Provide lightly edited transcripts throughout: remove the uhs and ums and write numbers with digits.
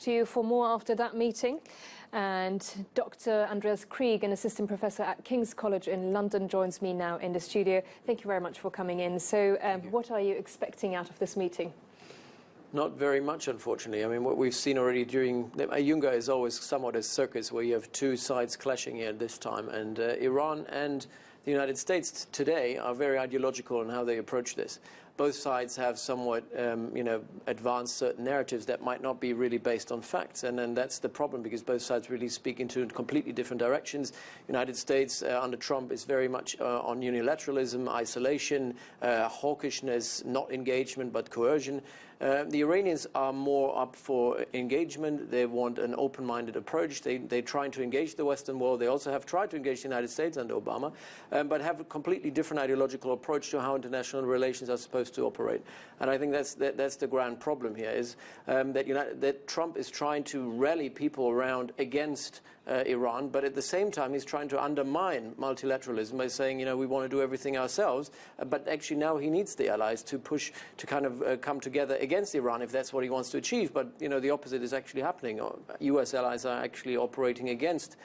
to you for more after that meeting. And Dr. Andreas Krieg, an assistant professor at King's College in London, joins me now in the studio. Thank you very much for coming in. So what are you expecting out of this meeting? Not very much, unfortunately. I mean, what we've seen already during UNGA is always somewhat a circus where you have two sides clashing here this time. And Iran and the United States today are very ideological in how they approach this. Both sides have somewhat, advanced certain narratives that might not be really based on facts. And then that's the problem, because both sides really speak into completely different directions. United States under Trump is very much on unilateralism, isolation, hawkishness, not engagement but coercion. The Iranians are more up for engagement. They want an open-minded approach. They're trying to engage the Western world. They also have tried to engage the United States under Obama, but have a completely different ideological approach to how international relations are supposed to operate. And I think that's the grand problem here, is that Trump is trying to rally people around against Iran, but at the same time he's trying to undermine multilateralism by saying, we want to do everything ourselves, but actually now he needs the allies to push to kind of come together against Iran if that's what he wants to achieve. But the opposite is actually happening. US allies are actually operating against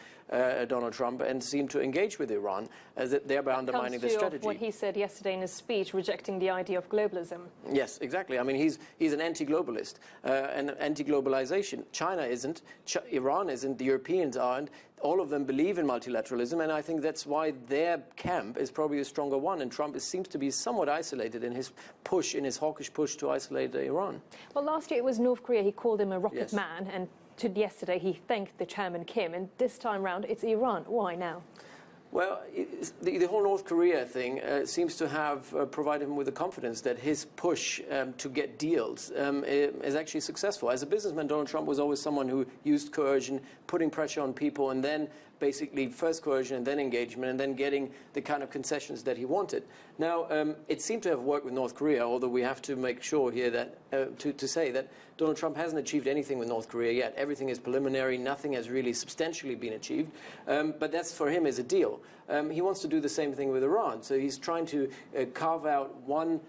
Donald Trump and seem to engage with Iran, thereby undermining the strategy. What he said yesterday in his speech, rejecting the idea of globalism. Yes, exactly. I mean, he's an anti-globalist and anti-globalization. China isn't, Iran isn't, the Europeans aren't. All of them believe in multilateralism, and I think that's why their camp is probably a stronger one. And Trump seems to be somewhat isolated in his push, in his hawkish push to isolate Iran. Well, last year it was North Korea. He called him a rocket man, and yesterday he thanked the chairman Kim, and this time round it's Iran. Why now? Well, the whole North Korea thing seems to have provided him with the confidence that his push to get deals is actually successful. As a businessman, Donald Trump was always someone who used coercion, putting pressure on people, and then basically first coercion and then engagement, and then getting the kind of concessions that he wanted. Now, it seemed to have worked with North Korea, although we have to make sure here that to say that Donald Trump hasn't achieved anything with North Korea yet. Everything is preliminary. Nothing has really substantially been achieved. But that's, for him, is a deal. He wants to do the same thing with Iran. So he's trying to carve out one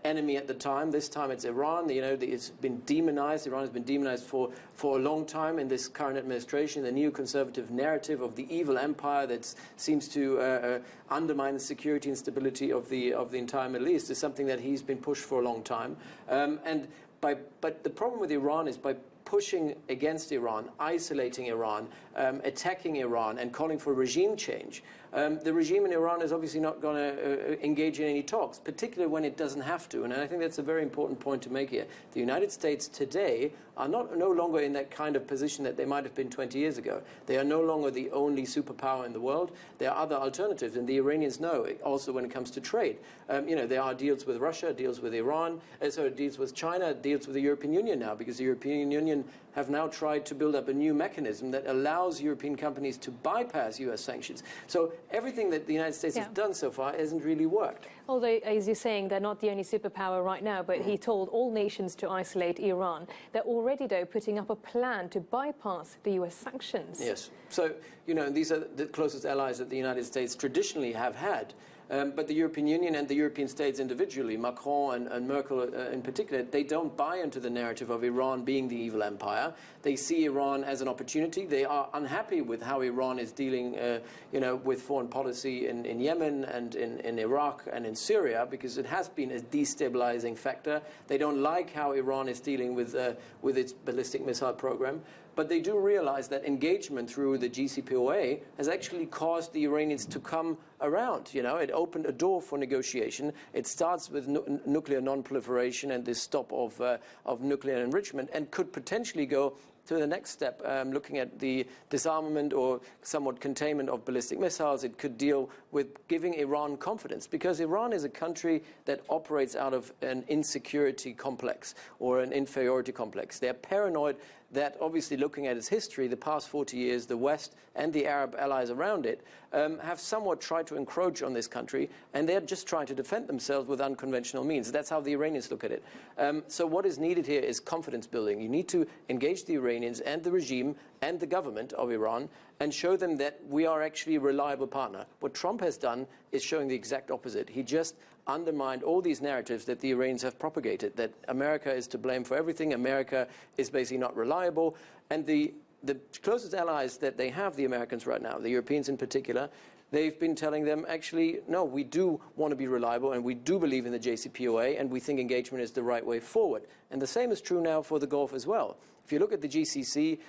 enemy at the time. This time it's Iran. It's been demonized. Iran has been demonized for a long time in this current administration. The neoconservative narrative of the evil empire that seems to undermine the security and stability of the entire Middle East is something that he's been pushed for a long time. But the problem with Iran is by pushing against Iran, isolating Iran, attacking Iran, and calling for regime change, the regime in Iran is obviously not going to engage in any talks, particularly when it doesn't have to. And I think that's a very important point to make here. The United States today are no longer in that kind of position that they might have been 20 years ago. They are no longer the only superpower in the world. There are other alternatives, and the Iranians know it, also when it comes to trade. There are deals with Russia, deals with Iran, deals with China, deals with the European Union now, because the European Union have now tried to build up a new mechanism that allows European companies to bypass US sanctions. So everything that the United States has done so far hasn't really worked. Although, as you're saying, they're not the only superpower right now, but he told all nations to isolate Iran. They're already, though, putting up a plan to bypass the US sanctions. Yes. So, these are the closest allies that the United States traditionally have had. But the European Union and the European states individually, Macron and Merkel in particular, they don't buy into the narrative of Iran being the evil empire. They see Iran as an opportunity. They are unhappy with how Iran is dealing, with foreign policy in Yemen and in Iraq and in Syria, because it has been a destabilizing factor. They don't like how Iran is dealing with its ballistic missile program. But they do realize that engagement through the JCPOA has actually caused the Iranians to come around. It opened a door for negotiation. It starts with nuclear non-proliferation and this stop of nuclear enrichment, and could potentially go to the next step, looking at the disarmament or somewhat containment of ballistic missiles. It could deal with giving Iran confidence, because Iran is a country that operates out of an insecurity complex or an inferiority complex. They're paranoid that, obviously, looking at its history, the past 40 years, the West and the Arab allies around it have somewhat tried to encroach on this country, and they're just trying to defend themselves with unconventional means. That's how the Iranians look at it. So what is needed here is confidence building. You need to engage the Iranians and the regime and the government of Iran and show them that we are actually a reliable partner. What Trump has done is showing the exact opposite. He just undermined all these narratives that the Iranians have propagated, that America is to blame for everything, America is basically not reliable. And the closest allies that they have, the Americans right now, the Europeans in particular, they've been telling them, actually, no, we do want to be reliable and we do believe in the JCPOA and we think engagement is the right way forward. And the same is true now for the Gulf as well. If you look at the GCC,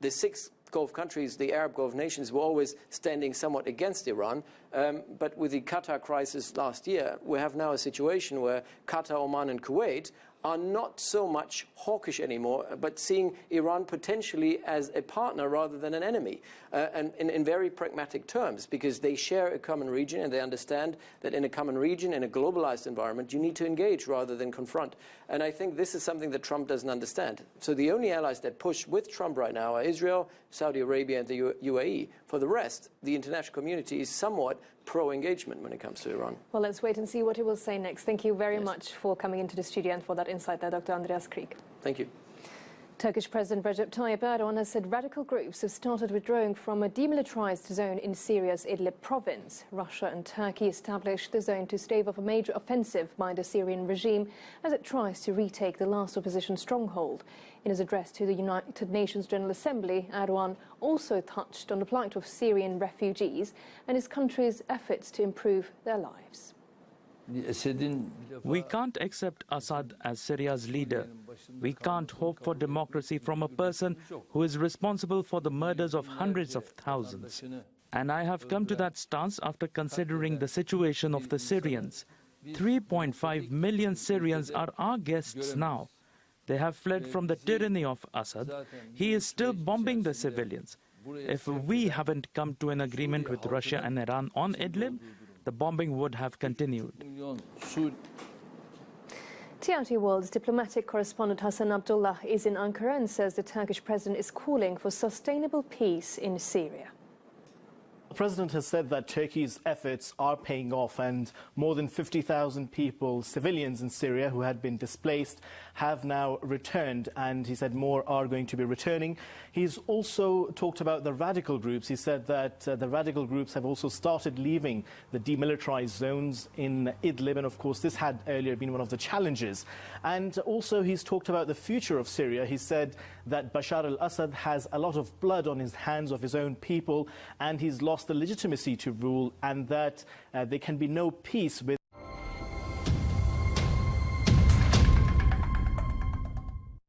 the 6 Gulf countries, the Arab Gulf nations, were always standing somewhat against Iran. But with the Qatar crisis last year, we have now a situation where Qatar, Oman and Kuwait are not so much hawkish anymore, but seeing Iran potentially as a partner rather than an enemy, and in very pragmatic terms, because they share a common region and they understand that in a common region, in a globalized environment, you need to engage rather than confront. And I think this is something that Trump doesn't understand. So the only allies that push with Trump right now are Israel, Saudi Arabia and the UAE. For the rest, the international community is somewhat pro-engagement when it comes to Iran. Well, let's wait and see what he will say next. Thank you very much for coming into the studio and for that insight there, Dr. Andreas Krieg. Thank you. Turkish President Recep Tayyip Erdogan has said radical groups have started withdrawing from a demilitarized zone in Syria's Idlib province. Russia and Turkey established the zone to stave off a major offensive by the Syrian regime as it tries to retake the last opposition stronghold. In his address to the United Nations General Assembly, Erdogan also touched on the plight of Syrian refugees and his country's efforts to improve their lives. We can't accept Assad as Syria's leader. We can't hope for democracy from a person who is responsible for the murders of hundreds of thousands. And I have come to that stance after considering the situation of the Syrians. 3.5 million Syrians are our guests now. They have fled from the tyranny of Assad. He is still bombing the civilians. If we haven't come to an agreement with Russia and Iran on Idlib, the bombing would have continued. TRT World's diplomatic correspondent Hassan Abdullah is in Ankara and says the Turkish president is calling for sustainable peace in Syria. The president has said that Turkey's efforts are paying off and more than 50,000 people, civilians in Syria who had been displaced, have now returned, and he said more are going to be returning. He's also talked about the radical groups. He said that the radical groups have also started leaving the demilitarized zones in Idlib, and of course this had earlier been one of the challenges. And also he's talked about the future of Syria. He said that Bashar al-Assad has a lot of blood on his hands of his own people, and he's lost the legitimacy to rule, and that there can be no peace with